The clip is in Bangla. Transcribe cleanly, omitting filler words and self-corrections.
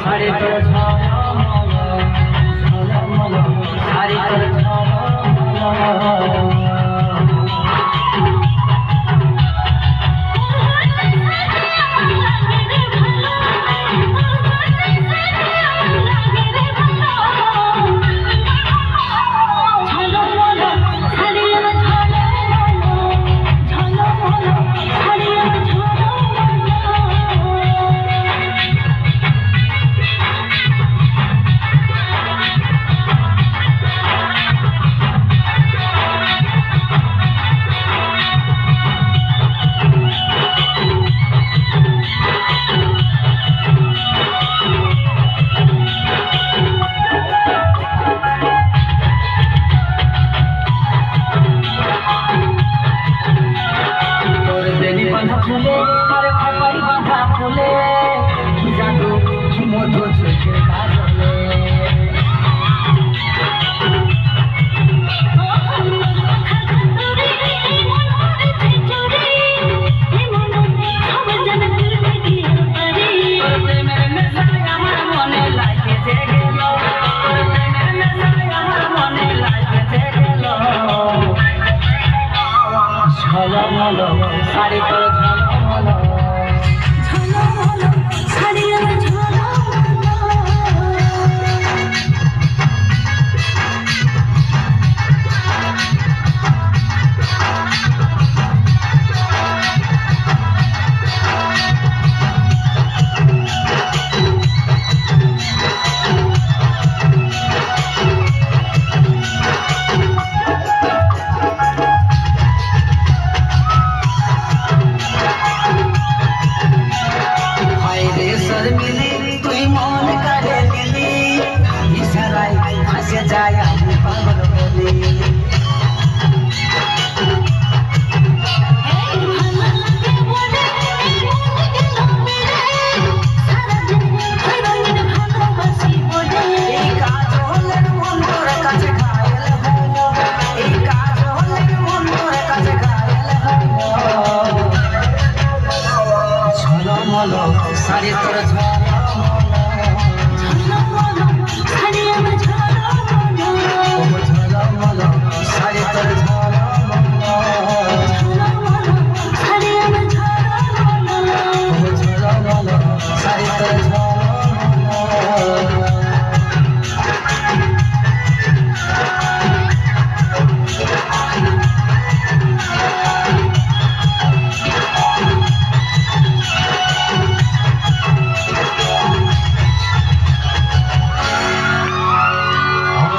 সাড়ে তোর ঝলমল সাড়ে তোর ঝলমল ফুলে আরে খপাই বাঁধা ফুলে কি জাদু কি মধু চোখের কাজলে আমার মনে লাগে যে গেল আমার মনে লাগে যে গেল ঝলমল সাড়ে তোর ঝলমল ঝলমল সাড়ে তুই মন করে দিলি ইশারায় হাসে যায় আমি পাগল বলি সাড়ে তোর